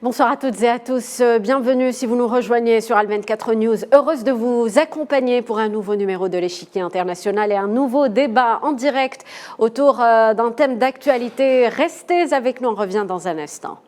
Bonsoir à toutes et à tous, bienvenue si vous nous rejoignez sur Al24 News. Heureuse de vous accompagner pour un nouveau numéro de l'Échiquier International et un nouveau débat en direct autour d'un thème d'actualité. Restez avec nous, on revient dans un instant.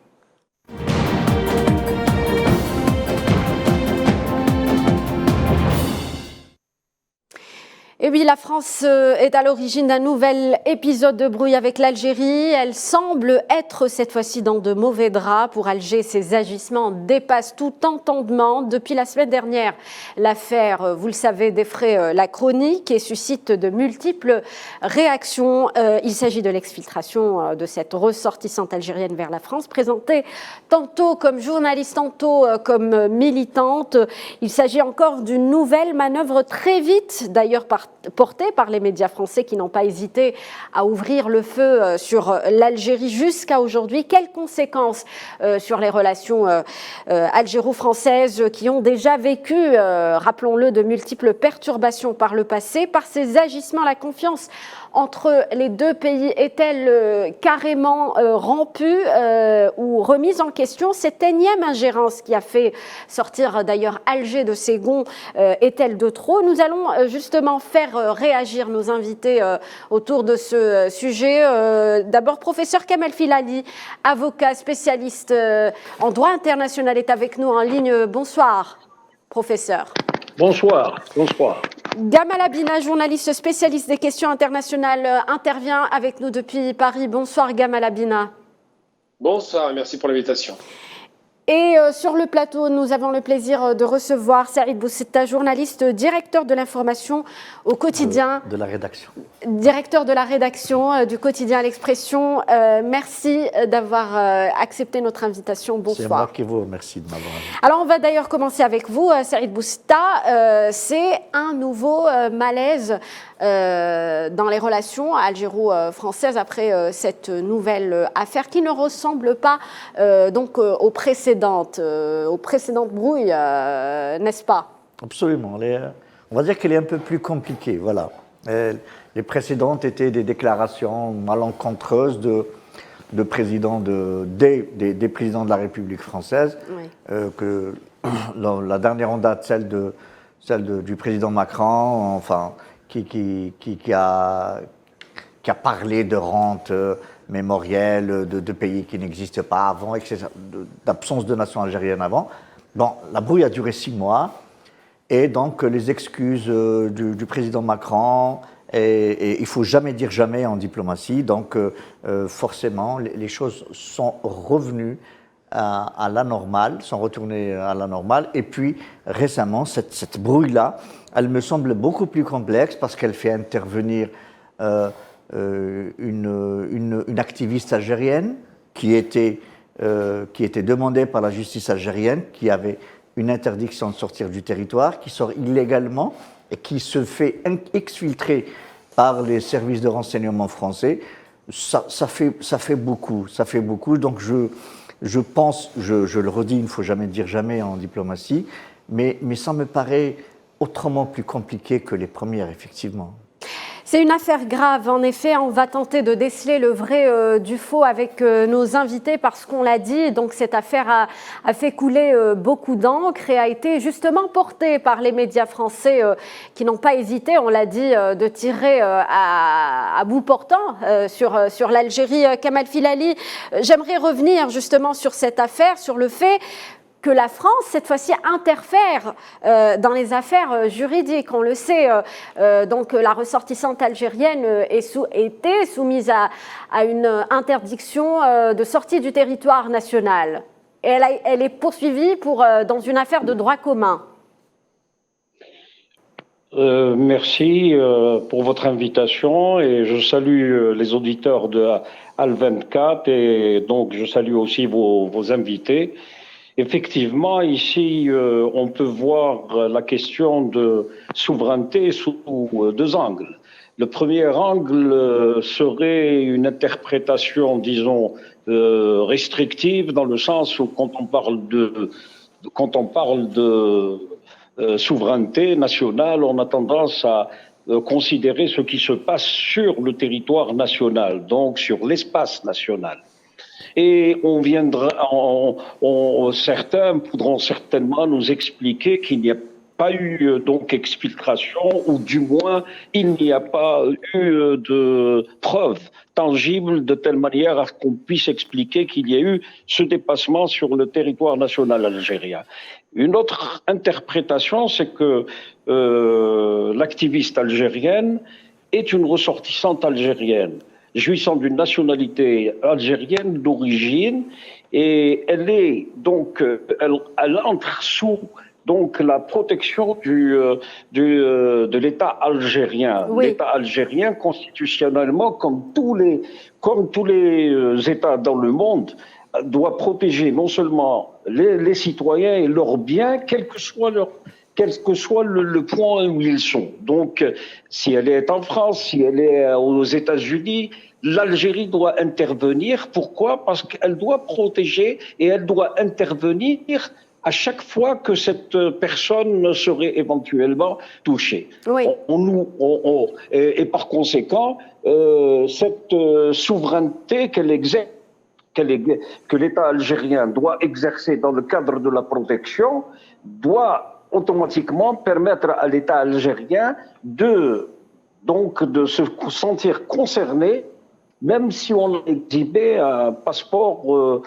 Et oui, la France est à l'origine d'un nouvel épisode de brouille avec l'Algérie. Elle semble être cette fois-ci dans de mauvais draps. Pour Alger, ses agissements dépassent tout entendement. Depuis la semaine dernière, l'affaire, vous le savez, défraie la chronique et suscite de multiples réactions. Il s'agit de l'exfiltration de cette ressortissante algérienne vers la France, présentée tantôt comme journaliste, tantôt comme militante. Il s'agit encore d'une nouvelle manœuvre très vite, d'ailleurs portée par les médias français qui n'ont pas hésité à ouvrir le feu sur l'Algérie jusqu'à aujourd'hui. Quelles conséquences sur les relations algéro-françaises qui ont déjà vécu, rappelons-le, de multiples perturbations par le passé? Par ces agissements, la confiance entre les deux pays est-elle carrément rompue ou remise en question? Cette énième ingérence qui a fait sortir d'ailleurs Alger de ses gonds est-elle de trop? Nous allons justement faire réagir nos invités autour de ce sujet. D'abord, professeur Kamel Filali, avocat spécialiste en droit international, est avec nous en ligne. Bonsoir, professeur. Bonsoir, bonsoir. Gamal Abina, journaliste spécialiste des questions internationales, intervient avec nous depuis Paris. Bonsoir Gamal Abina. Bonsoir, merci pour l'invitation. Et sur le plateau, nous avons le plaisir de recevoir Saïd Boussetta, journaliste, directeur de l'information au quotidien. De la rédaction. Directeur de la rédaction du quotidien L'Expression. Merci d'avoir accepté notre invitation. Bonsoir. C'est moi qui vous remercie de m'avoir invité. Alors, on va d'ailleurs commencer avec vous, Saïd Boussetta. C'est un nouveau malaise dans les relations algéro-françaises après cette nouvelle affaire qui ne ressemble pas donc aux précédentes brouilles, n'est-ce pas? Absolument. On va dire qu'elle est un peu plus compliquée, voilà. Les précédentes étaient des déclarations malencontreuses de présidents des présidents de la République française, oui. Que la dernière en date, celle du président Macron, enfin, qui a parlé de rente mémorielle de pays qui n'existent pas avant, etc., d'absence de nation algérienne avant. Bon, la brouille a duré 6 mois, et donc les excuses du président Macron, et il ne faut jamais dire jamais en diplomatie, donc forcément les choses sont revenues à la normale, sont retournées à la normale. Et puis récemment, cette brouille-là, elle me semble beaucoup plus complexe parce qu'elle fait intervenir une activiste algérienne qui était demandée par la justice algérienne, qui avait une interdiction de sortir du territoire, qui sort illégalement et qui se fait exfiltrer par les services de renseignement français. Ça fait beaucoup. Donc je pense, je le redis, il ne faut jamais dire jamais en diplomatie, mais ça me paraît autrement plus compliqué que les premières, effectivement. C'est une affaire grave, en effet. On va tenter de déceler le vrai du faux avec nos invités parce qu'on l'a dit, donc cette affaire a fait couler beaucoup d'encre et a été justement portée par les médias français qui n'ont pas hésité, on l'a dit, de tirer à bout portant sur l'Algérie. Kamel Filali, j'aimerais revenir justement sur cette affaire, sur le fait que la France, cette fois-ci, interfère dans les affaires juridiques. On le sait, donc la ressortissante algérienne était soumise à une interdiction de sortie du territoire national. Et elle est poursuivie dans une affaire de droit commun. Merci pour votre invitation et je salue les auditeurs de Al24 et donc je salue aussi vos invités. Effectivement, ici, on peut voir la question de souveraineté sous 2 angles. Le premier angle serait une interprétation, disons, restrictive, dans le sens où quand on parle de souveraineté nationale, on a tendance à considérer ce qui se passe sur le territoire national, donc sur l'espace national. Et certains pourront certainement nous expliquer qu'il n'y a pas eu donc exfiltration, ou du moins il n'y a pas eu de preuves tangibles de telle manière à ce qu'on puisse expliquer qu'il y a eu ce dépassement sur le territoire national algérien. Une autre interprétation, c'est que l'activiste algérienne est une ressortissante algérienne, jouissant d'une nationalité algérienne d'origine, et elle est donc, elle entre sous donc la protection de l'État algérien. Oui. L'État algérien, constitutionnellement, comme tous les États dans le monde, doit protéger non seulement les citoyens et leurs biens, quel que soit le point où ils sont. Donc, si elle est en France, si elle est aux États-Unis, l'Algérie doit intervenir. Pourquoi ? Parce qu'elle doit protéger et elle doit intervenir à chaque fois que cette personne serait éventuellement touchée. Oui. Et par conséquent, cette souveraineté que l'État algérien doit exercer dans le cadre de la protection doit automatiquement permettre à l'État algérien de se sentir concerné, même si on exhibait un passeport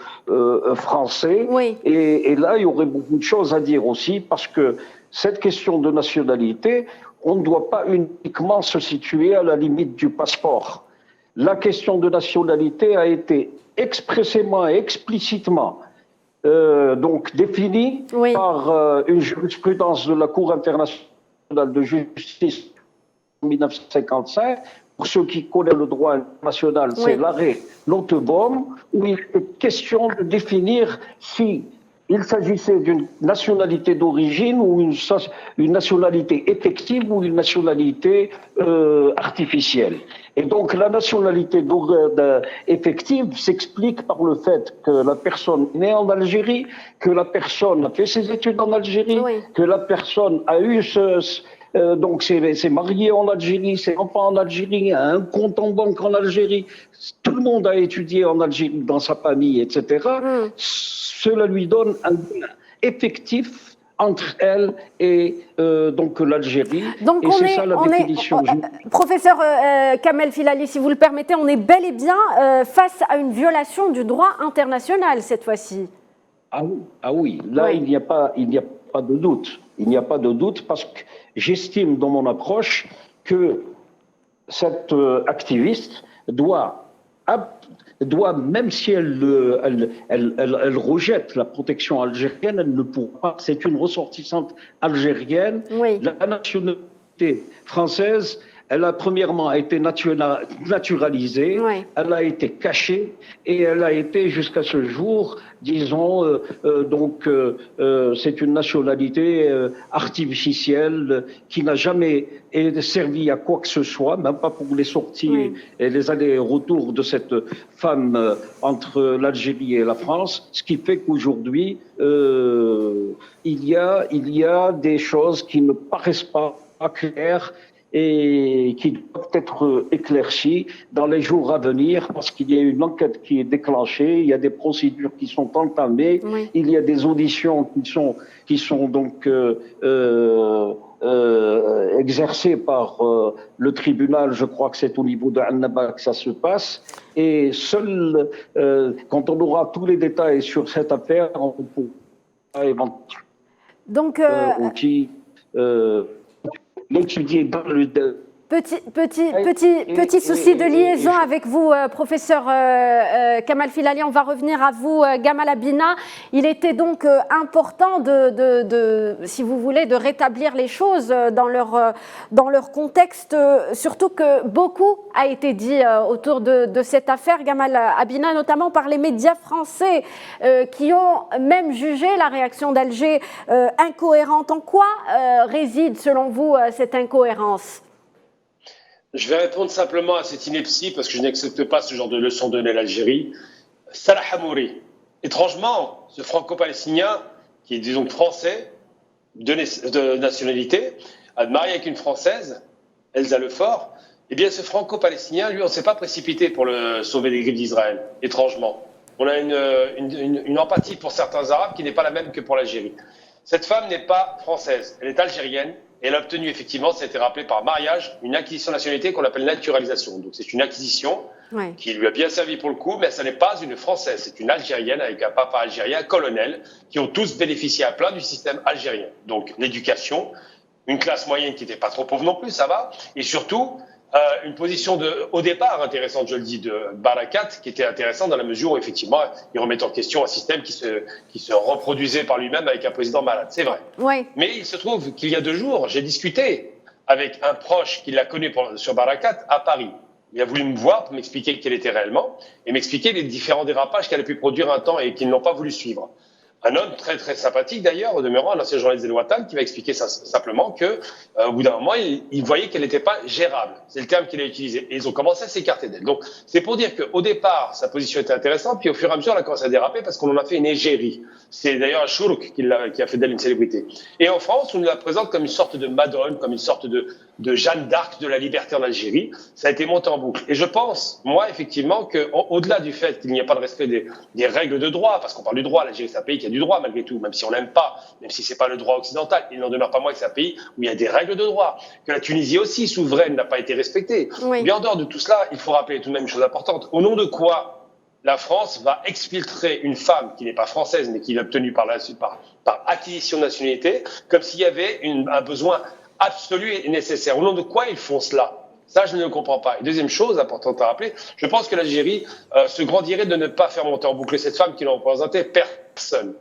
français. Oui. Et là, il y aurait beaucoup de choses à dire aussi, parce que cette question de nationalité, on ne doit pas uniquement se situer à la limite du passeport. La question de nationalité a été expressément et explicitement donc définie par une jurisprudence de la Cour internationale de justice en 1955. Pour ceux qui connaissent le droit international, c'est l'arrêt Lauterbom, où il est question de définir si il s'agissait d'une nationalité d'origine ou une nationalité effective ou une nationalité artificielle. Et donc la nationalité effective s'explique par le fait que la personne est née en Algérie, que la personne a fait ses études en Algérie, que la personne a eu donc c'est marié en Algérie, c'est enfant en Algérie, a un compte en banque en Algérie, tout le monde a étudié en Algérie dans sa famille, etc. Cela lui donne un lien effectif entre elle et donc l'Algérie. Donc et c'est ça la définition. Professeur Kamel Filali, si vous le permettez, on est bel et bien face à une violation du droit international cette fois-ci. Ah oui, là il n'y a pas de doute. Il n'y a pas de doute, parce que j'estime dans mon approche que cette activiste doit, même si elle rejette la protection algérienne, elle ne pourra pas. C'est une ressortissante algérienne. La nationalité française, elle a premièrement été naturalisée, elle a été cachée et elle a été jusqu'à ce jour, disons, c'est une nationalité artificielle qui n'a jamais servi à quoi que ce soit, même pas pour les sorties et les allers-retours de cette femme entre l'Algérie et la France, ce qui fait qu'aujourd'hui, il y a des choses qui ne paraissent pas claires et qui doivent être éclaircies dans les jours à venir, parce qu'il y a une enquête qui est déclenchée, il y a des procédures qui sont entamées, il y a des auditions qui sont donc exercées par le tribunal. Je crois que c'est au niveau de Annaba que ça se passe, et seul quand on aura tous les détails sur cette affaire, on pourra éventuellement l'étudier dans le... Petit souci de liaison avec vous, professeur Kamel Filali. On va revenir à vous, Gamal Abina. Il était donc important si vous voulez, de rétablir les choses dans leur contexte, surtout que beaucoup a été dit autour de cette affaire, Gamal Abina, notamment par les médias français qui ont même jugé la réaction d'Alger incohérente. En quoi réside, selon vous, cette incohérence ? Je vais répondre simplement à cette ineptie, parce que je n'accepte pas ce genre de leçon donnée à l'Algérie. Salah Hamouri. Étrangement, ce franco-palestinien, qui est disons français, de nationalité, a marié avec une Française, Elsa Lefort. Eh bien, ce franco-palestinien, lui, on ne s'est pas précipité pour le sauver des griffes d'Israël, étrangement. on a une empathie pour certains Arabes qui n'est pas la même que pour l'Algérie. Cette femme n'est pas française, elle est algérienne. Et elle a obtenu effectivement, ça a été rappelé par mariage, une acquisition de nationalité qu'on appelle naturalisation. Donc c'est une acquisition qui lui a bien servi pour le coup, mais ce n'est pas une Française, c'est une Algérienne avec un papa algérien, un colonel, qui ont tous bénéficié à plein du système algérien. Donc l'éducation, une classe moyenne qui n'était pas trop pauvre non plus, ça va, et surtout une position au départ intéressante, je le dis, de Barakat, qui était intéressante dans la mesure où effectivement il remet en question un système qui se reproduisait par lui-même avec un président malade, c'est vrai. Oui. Mais il se trouve qu'il y a 2 jours, j'ai discuté avec un proche qui l'a connu sur Barakat à Paris. Il a voulu me voir pour m'expliquer quel était réellement et m'expliquer les différents dérapages qu'elle a pu produire un temps et qu'ils n'ont pas voulu suivre. Un homme très très sympathique d'ailleurs, au demeurant, un ancien journaliste d'El-Watan, qui m'a expliqué simplement que, au bout d'un moment, il voyait qu'elle n'était pas gérable. C'est le terme qu'il a utilisé. Et ils ont commencé à s'écarter d'elle. Donc, c'est pour dire qu'au départ, sa position était intéressante, puis au fur et à mesure, elle a commencé à déraper parce qu'on en a fait une égérie. C'est d'ailleurs un Chourk qui a fait d'elle une célébrité. Et en France, on la présente comme une sorte de Madone, comme une sorte de Jeanne d'Arc de la liberté en Algérie. Ça a été monté en boucle. Et je pense, moi, effectivement, qu'au-delà du fait qu'il n'y a pas de respect des règles de droit, parce qu'on parle du droit, l'Algérie, c'est un pays qui a du droit malgré tout, même si on l'aime pas, même si c'est pas le droit occidental, il n'en demeure pas moins que c'est un pays où il y a des règles de droit, que la Tunisie aussi, souveraine, n'a pas été respectée. Oui. Mais en dehors de tout cela, il faut rappeler tout de même une chose importante. Au nom de quoi la France va exfiltrer une femme qui n'est pas française, mais qui l'a obtenue par acquisition de nationalité, comme s'il y avait un besoin absolu et nécessaire. Au nom de quoi ils font cela? Ça, je ne le comprends pas. Et deuxième chose importante à rappeler, je pense que l'Algérie se grandirait de ne pas faire monter en boucle cette femme qui ne représentait personne.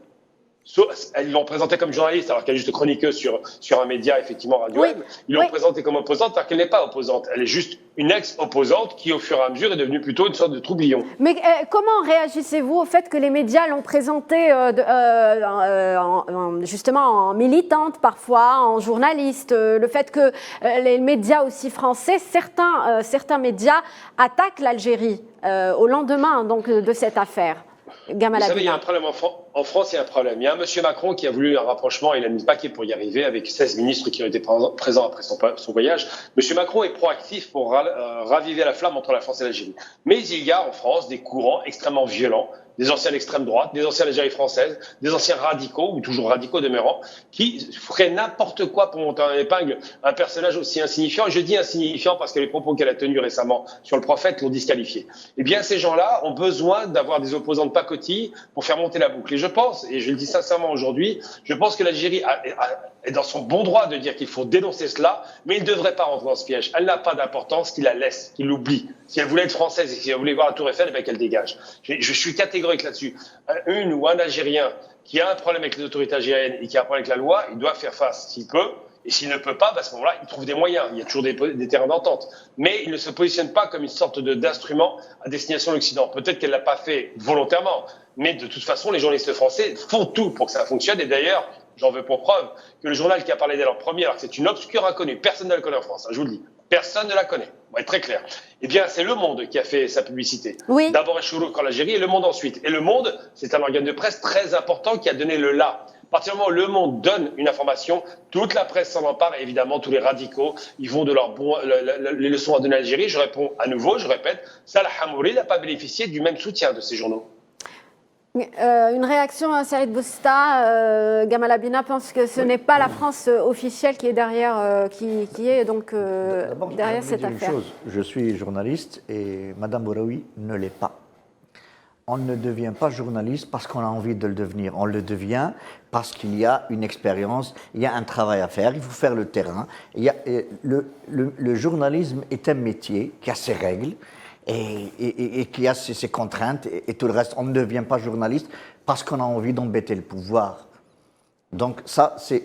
Ils l'ont présentée comme journaliste alors qu'elle est juste chroniqueuse sur un média, effectivement, Radio Oui. M. Ils l'ont présentée comme opposante alors qu'elle n'est pas opposante. Elle est juste une ex-opposante qui, au fur et à mesure, est devenue plutôt une sorte de troublion. Mais comment réagissez-vous au fait que les médias l'ont présentée justement en militante parfois, en journaliste, le fait que les médias aussi français, certains médias attaquent l'Algérie au lendemain donc, de cette affaire? Vous savez, il y a un problème en France, il y a un problème. Il y a un monsieur Macron qui a voulu un rapprochement, il a mis le paquet pour y arriver avec 16 ministres qui ont été présents après son voyage. Monsieur Macron est proactif pour raviver la flamme entre la France et l'Algérie. Mais il y a en France des courants extrêmement violents, des anciens d'extrême droite, des anciens d'Algérie française, des anciens radicaux, ou toujours radicaux demeurant, qui feraient n'importe quoi pour monter en épingle un personnage aussi insignifiant. Et je dis insignifiant parce que les propos qu'elle a tenus récemment sur le prophète l'ont disqualifié. Eh bien, ces gens-là ont besoin d'avoir des opposants de pacotille pour faire monter la boucle. Et je pense, et je le dis sincèrement aujourd'hui, je pense que l'Algérie est dans son bon droit de dire qu'il faut dénoncer cela, mais il ne devrait pas rentrer dans ce piège. Elle n'a pas d'importance, qu'il la laisse, qu'il l'oublie. Si elle voulait être française et si elle voulait voir la Tour Eiffel, eh bien qu'elle dégage. Je suis catégorique là-dessus. Une ou un Algérien qui a un problème avec les autorités algériennes et qui a un problème avec la loi, il doit faire face s'il peut. Et s'il ne peut pas, à ce moment-là, il trouve des moyens. Il y a toujours des terrains d'entente. Mais il ne se positionne pas comme une sorte d'instrument à destination de l'Occident. Peut-être qu'elle ne l'a pas fait volontairement. Mais de toute façon, les journalistes français font tout pour que ça fonctionne. Et d'ailleurs, j'en veux pour preuve que le journal qui a parlé d'elle en premier, alors que c'est une obscure inconnue, personne ne la connaît en France, je vous le dis. Personne ne la connaît. On va être très clair. Eh bien, c'est Le Monde qui a fait sa publicité. Oui. D'abord Chourk en Algérie et Le Monde ensuite. Et Le Monde, c'est un organe de presse très important qui a donné le là. À partir du moment où Le Monde donne une information, toute la presse s'en empare et évidemment tous les radicaux, ils vont de les leçons à donner à l'Algérie. Je réponds à nouveau, je répète, Salah Hamouri n'a pas bénéficié du même soutien de ces journaux. Une réaction à Saïd Bousta, Gamal Abina pense que ce n'est pas la France officielle qui est derrière, qui est donc derrière cette affaire. Une chose, je suis journaliste et Madame Bouraoui ne l'est pas. On ne devient pas journaliste parce qu'on a envie de le devenir. On le devient parce qu'il y a une expérience, il y a un travail à faire, il faut faire le terrain. Le journalisme est un métier qui a ses règles. Et qui a ses contraintes et tout le reste. On ne devient pas journaliste parce qu'on a envie d'embêter le pouvoir. Donc ça, c'est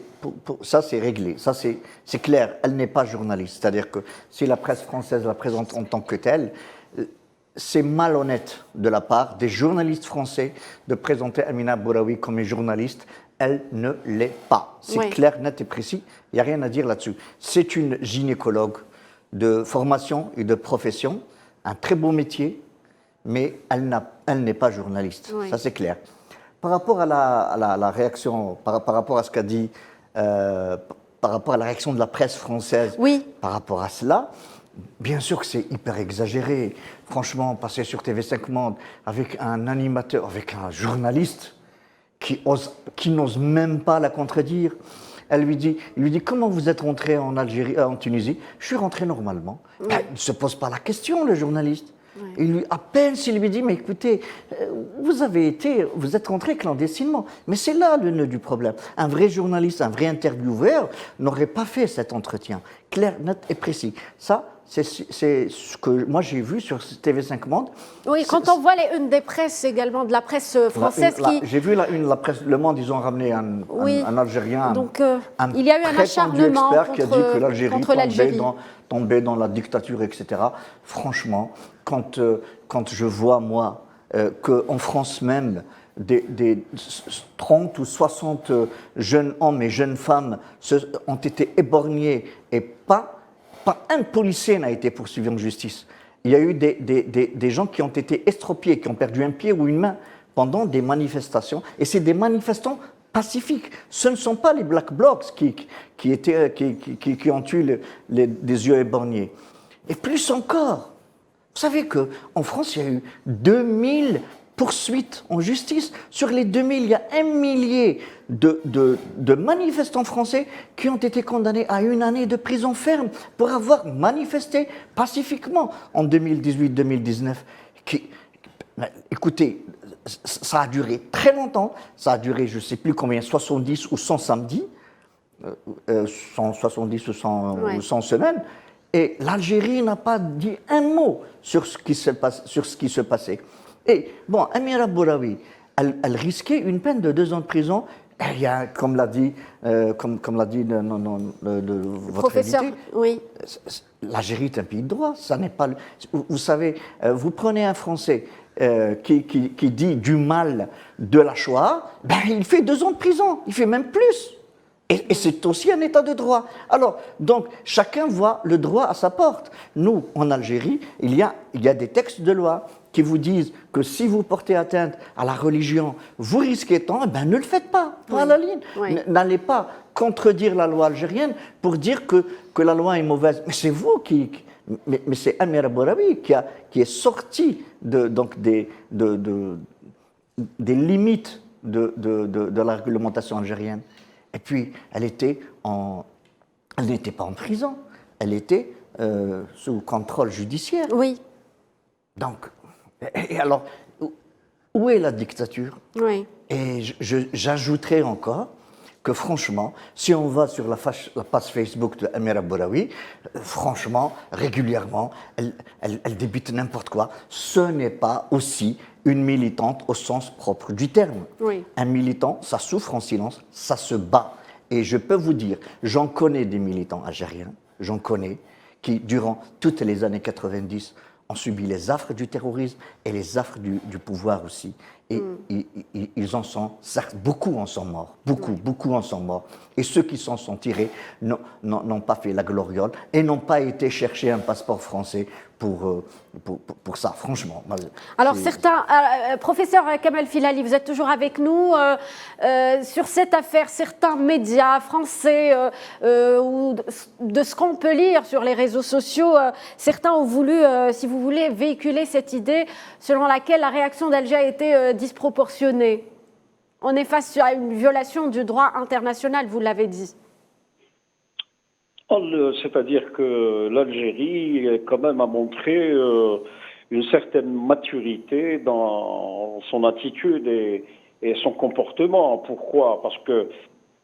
réglé. Ça, c'est clair. Elle n'est pas journaliste. C'est-à-dire que si la presse française la présente en tant que telle, c'est malhonnête de la part des journalistes français de présenter Amina Bouraoui comme une journaliste. Elle ne l'est pas. C'est clair, net et précis. Il n'y a rien à dire là-dessus. C'est une gynécologue de formation et de profession. Un très beau métier, mais elle n'est pas journaliste. Oui. Ça, c'est clair. Par rapport à la réaction, par rapport à ce qu'a dit, par rapport à la réaction de la presse française, par rapport à cela, bien sûr que c'est hyper exagéré. Franchement, passer sur TV5 Monde avec un animateur, avec un journaliste qui n'ose même pas la contredire. Il lui dit, comment vous êtes rentré en Algérie, en Tunisie? Je suis rentré normalement. Oui. Ben, il ne se pose pas la question, le journaliste. Oui. Il lui appelle, s'il lui dit, mais écoutez, vous êtes rentré clandestinement. Mais c'est là le nœud du problème. Un vrai journaliste, un vrai intervieweur n'aurait pas fait cet entretien. Clair, net et précis. Ça, c'est ce que moi j'ai vu sur TV5 Monde. Oui, quand on voit les unes des presses également, de la presse française qui... J'ai vu la une, la presse, Le Monde, ils ont ramené un Algérien, donc, un il y a eu un acharnement expert qui a dit que l'Algérie tombait dans la dictature, etc. Franchement, quand je vois, moi, qu'en France même, des 30 ou 60 jeunes hommes et jeunes femmes ont été éborgnés et pas un policier n'a été poursuivi en justice. Il y a eu des gens qui ont été estropiés, qui ont perdu un pied ou une main pendant des manifestations. Et c'est des manifestants pacifiques. Ce ne sont pas les Black Blocs qui ont tué des yeux éborgnés. Et plus encore, vous savez qu'en France, il y a eu 2000 poursuites en justice. Sur les 2000, il y a 1 millier de manifestants français qui ont été condamnés à 1 année de prison ferme pour avoir manifesté pacifiquement en 2018-2019. Écoutez, ça a duré très longtemps, ça a duré je ne sais plus combien, 70 ou 100 samedis, 170 ou 100 semaines, et l'Algérie n'a pas dit un mot sur ce qui se passait. Et bon, Amira Bouraoui, elle risquait une peine de 2 ans de prison. Et il y a, comme l'a dit votre professeur, invité, oui. l'Algérie est un pays de droit. Ça n'est pas. Vous savez, vous prenez un Français qui dit du mal de la Shoah, ben, il fait 2 ans de prison. Il fait même plus. Et c'est aussi un état de droit. Alors, donc, chacun voit le droit à sa porte. Nous, en Algérie, il y a des textes de loi qui vous disent que si vous portez atteinte à la religion, vous risquez tant, eh ben ne le faites pas, pas à la ligne. Oui. N'allez pas contredire la loi algérienne pour dire que la loi est mauvaise. Mais c'est vous mais c'est Amira Bouraoui qui est sorti des limites de la réglementation algérienne. Et puis, elle n'était pas en prison, elle était sous contrôle judiciaire. Oui. Donc, et alors, où est la dictature? Oui. Et j'ajouterais encore que franchement, si on va sur la page Facebook de Amira Bouraoui, franchement, régulièrement, elle débite n'importe quoi. Ce n'est pas aussi une militante au sens propre du terme. Oui. Un militant, ça souffre en silence, ça se bat. Et je peux vous dire, j'en connais des militants algériens, j'en connais, qui, durant toutes les années 90, ont subi les affres du terrorisme et les affres du pouvoir aussi. Et ils en sont, certes, beaucoup en sont morts, beaucoup en sont morts. Et ceux qui s'en sont tirés n'ont pas fait la gloriole et n'ont pas été chercher un passeport français pour ça, franchement. Alors certains, professeur Kamel Filali, vous êtes toujours avec nous. Sur cette affaire, certains médias français, ou de ce qu'on peut lire sur les réseaux sociaux, certains ont voulu, si vous voulez, véhiculer cette idée selon laquelle la réaction d'Alger a été disproportionnée. On est face à une violation du droit international, vous l'avez dit. C'est-à-dire que l'Algérie, quand même, a montré une certaine maturité dans son attitude et son comportement. Pourquoi? Parce que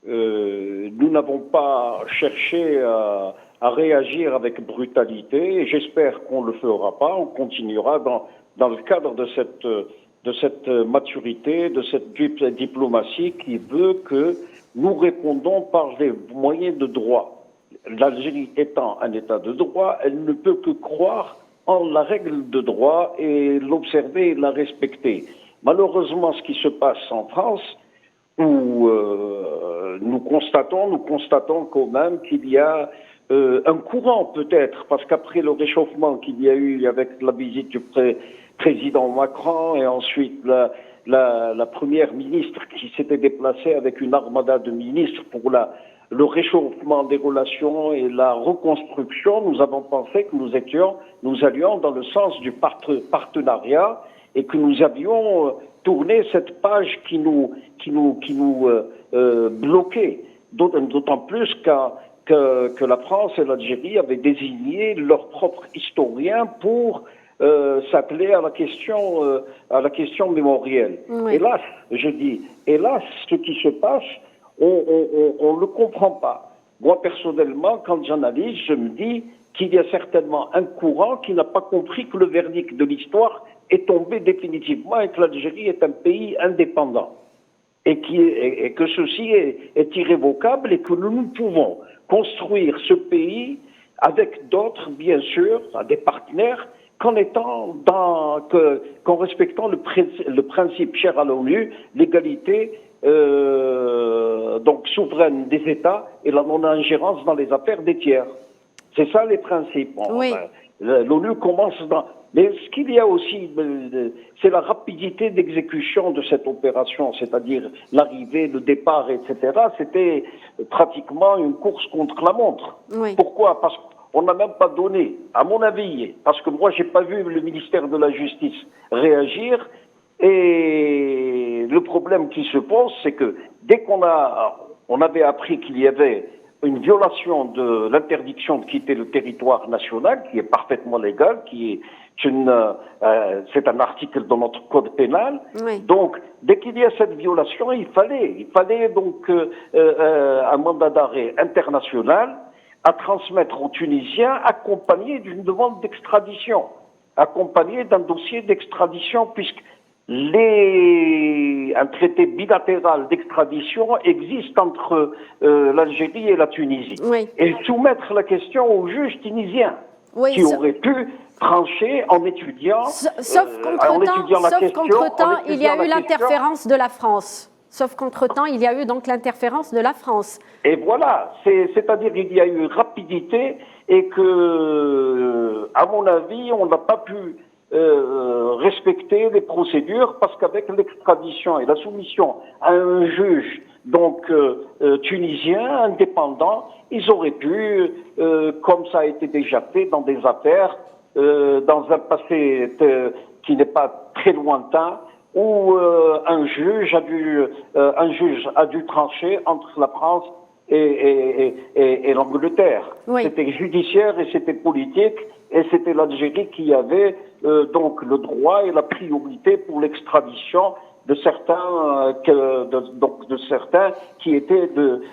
nous n'avons pas cherché à réagir avec brutalité, et j'espère qu'on ne le fera pas. On continuera dans le cadre de cette maturité, de cette diplomatie qui veut que nous répondons par les moyens de droit. L'Algérie étant un État de droit, elle ne peut que croire en la règle de droit et l'observer et la respecter. Malheureusement, ce qui se passe en France, où nous constatons quand même qu'il y a un courant peut-être, parce qu'après le réchauffement qu'il y a eu avec la visite président Macron et ensuite la première ministre qui s'était déplacée avec une armada de ministres pour le réchauffement des relations et la reconstruction, nous avons pensé que nous allions dans le sens du partenariat et que nous avions tourné cette page qui nous bloquait. D'autant plus que la France et l'Algérie avaient désigné leur propre historien pour s'atteler à la question mémorielle. Oui. Hélas, je dis, hélas, ce qui se passe, on ne le comprend pas. Moi, personnellement, quand j'analyse, je me dis qu'il y a certainement un courant qui n'a pas compris que le verdict de l'histoire est tombé définitivement et que l'Algérie est un pays indépendant. Et que ceci est irrévocable et que nous pouvons construire ce pays avec d'autres, bien sûr, des partenaires, qu'en respectant le principe cher à l'ONU, l'égalité donc souveraine des États et la non-ingérence dans les affaires des tiers. C'est ça les principes. Oui. L'ONU commence dans... Mais ce qu'il y a aussi, c'est la rapidité d'exécution de cette opération, c'est-à-dire l'arrivée, le départ, etc. C'était pratiquement une course contre la montre. Oui. Pourquoi ? Parce qu'on n'a même pas donné, à mon avis, parce que moi j'ai pas vu le ministère de la Justice réagir, et le problème qui se pose, c'est que dès qu'on avait appris qu'il y avait une violation de l'interdiction de quitter le territoire national, qui est parfaitement légal, c'est un article dans notre code pénal. Oui. Donc, dès qu'il y a cette violation, il fallait donc un mandat d'arrêt international à transmettre aux Tunisiens, accompagné d'une demande d'extradition, accompagné d'un dossier d'extradition, puisque un traité bilatéral d'extradition existe entre l'Algérie et la Tunisie. Oui. Et soumettre la question au juge tunisien, Oui, qui aurait pu trancher en étudiant... Sauf qu'entre-temps, il y a eu l'interférence de la France. Sauf qu'entre-temps, il y a eu donc l'interférence de la France. Et voilà, c'est-à-dire qu'il y a eu rapidité et que, à mon avis, on n'a pas pu respecter les procédures parce qu'avec l'extradition et la soumission à un juge donc tunisien indépendant, ils auraient pu, comme ça a été déjà fait dans des affaires, dans un passé qui n'est pas très lointain, où un juge a dû trancher entre la France et l'Angleterre. Oui. C'était judiciaire et c'était politique, et c'était l'Algérie qui avait donc le droit et la priorité pour l'extradition de certains qui étaient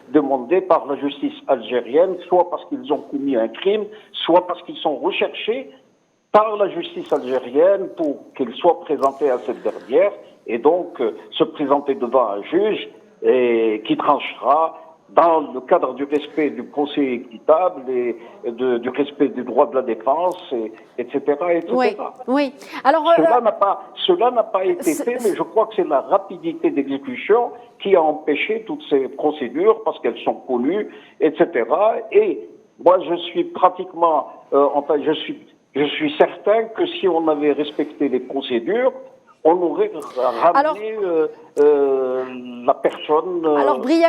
demandés par la justice algérienne, soit parce qu'ils ont commis un crime, soit parce qu'ils sont recherchés par la justice algérienne pour qu'ils soient présentés à cette dernière et donc se présenter devant un juge qui tranchera dans le cadre du respect du procès équitable et du respect des droits de la défense, etc., etc. Oui, oui. Alors, cela n'a pas été fait, mais je crois que c'est la rapidité d'exécution qui a empêché toutes ces procédures parce qu'elles sont connues, etc. Et moi, je suis pratiquement, je suis certain que si on avait respecté les procédures, on aurait ramené la personne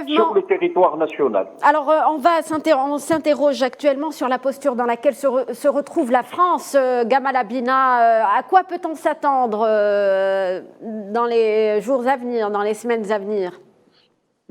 sur le territoire national. Alors, on s'interroge actuellement sur la posture dans laquelle se retrouve la France. Gamal Abina, à quoi peut-on s'attendre dans les jours à venir, dans les semaines à venir ?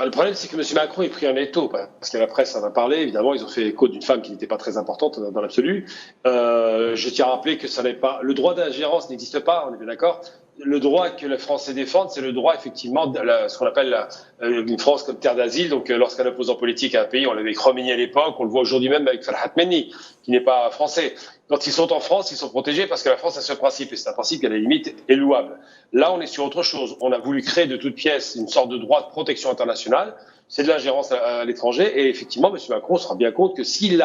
Le problème, c'est que M. Macron est pris en étau, parce que la presse en a parlé. Évidemment, ils ont fait écho d'une femme qui n'était pas très importante dans l'absolu. Je tiens à rappeler que ça n'est pas le droit d'ingérence n'existe pas. On est bien d'accord. Le droit que les Français défendent, c'est le droit effectivement de ce qu'on appelle une France comme terre d'asile. Donc, lorsqu'un opposant politique à un pays, on l'avait avec Khomeini à l'époque, on le voit aujourd'hui même avec Farhat Meni, qui n'est pas français. Quand ils sont en France, ils sont protégés parce que la France a ce principe, et c'est un principe qui à la limite est louable. Là, on est sur autre chose. On a voulu créer de toutes pièces une sorte de droit de protection internationale. C'est de l'ingérence à l'étranger, et effectivement, M. Macron se rend bien compte que s'il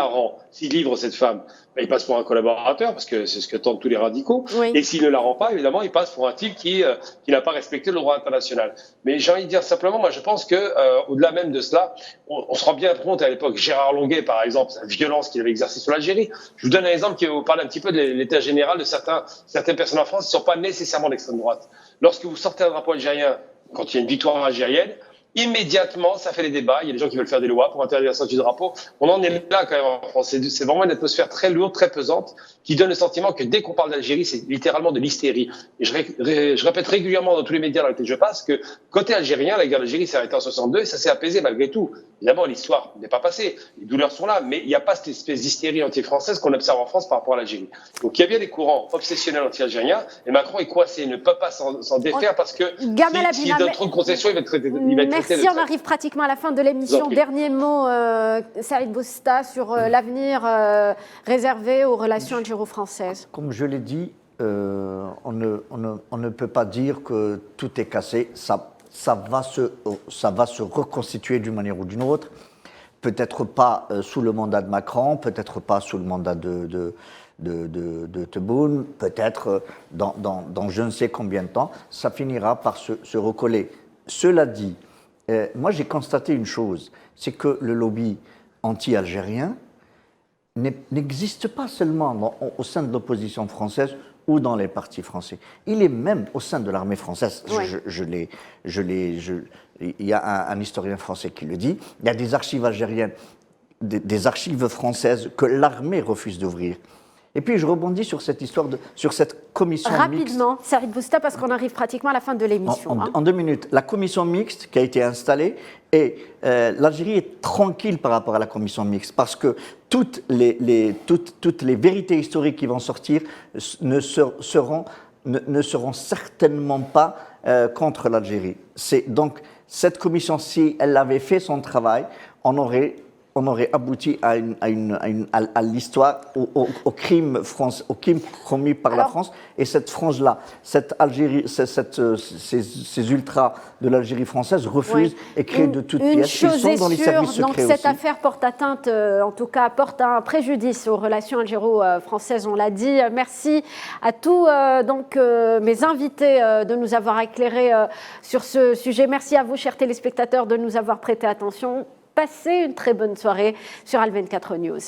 livre cette femme, il passe pour un collaborateur, parce que c'est ce que tentent tous les radicaux, oui. Et s'il ne la rend pas, évidemment, il passe pour un type qui n'a pas respecté le droit international. Mais j'ai envie de dire simplement, moi je pense que au-delà même de cela, on se rend bien compte à l'époque, Gérard Longuet par exemple, la violence qu'il avait exercée sur l'Algérie. Je vous donne un exemple vous parler un petit peu de l'état général de certaines personnes en France qui ne sont pas nécessairement d'extrême droite. Lorsque vous sortez un drapeau algérien, quand il y a une victoire algérienne, immédiatement, ça fait les débats. Il y a des gens qui veulent faire des lois pour interdire la sortie du drapeau. On en est là quand même en France. C'est vraiment une atmosphère très lourde, très pesante, qui donne le sentiment que dès qu'on parle d'Algérie, c'est littéralement de l'hystérie. Et je répète régulièrement dans tous les médias dans lesquels je passe que côté algérien, la guerre d'Algérie s'est arrêtée en 62 et ça s'est apaisé malgré tout. Évidemment, l'histoire n'est pas passée. Les douleurs sont là, mais il n'y a pas cette espèce d'hystérie anti-française qu'on observe en France par rapport à l'Algérie. Donc il y a bien des courants obsessionnels anti-algériens et Macron est coincé. Il ne peut pas s'en défaire parce que s'il donne trop de concessions, il va être traité de Merci, on arrive pratiquement à la fin de l'émission. Dernier mot, Saïd Bouzta, sur l'avenir réservé aux relations algéro-françaises. Comme je l'ai dit, on ne peut pas dire que tout est cassé. Ça va se reconstituer d'une manière ou d'une autre. Peut-être pas sous le mandat de Macron, peut-être pas sous le mandat de Tebboune, peut-être dans je ne sais combien de temps, ça finira par se recoller. Cela dit, moi j'ai constaté une chose, c'est que le lobby anti-algérien n'existe pas seulement au sein de l'opposition française ou dans les partis français. Il est même au sein de l'armée française. Oui. Il y a un historien français qui le dit. Il y a des archives algériennes, des archives françaises que l'armée refuse d'ouvrir. Et puis je rebondis sur cette histoire, sur cette commission mixte. Rapidement, Saïd Bouzta, parce qu'on arrive pratiquement à la fin de l'émission. En 2 minutes, la commission mixte qui a été installée, et l'Algérie est tranquille par rapport à la commission mixte, parce que toutes les vérités historiques qui vont sortir ne seront certainement pas contre l'Algérie. Donc cette commission, si elle avait fait son travail, on aurait abouti à l'histoire, au crime commis par la France. Et cette frange-là, cette Algérie, ces ultras de l'Algérie française refusent et créent de toutes pièces. Ils sont dans les services secrets aussi. Donc cette affaire porte atteinte, en tout cas porte un préjudice aux relations algéro-françaises, on l'a dit. Merci à tous mes invités de nous avoir éclairés sur ce sujet. Merci à vous, chers téléspectateurs, de nous avoir prêté attention. Passez une très bonne soirée sur Al 24 News.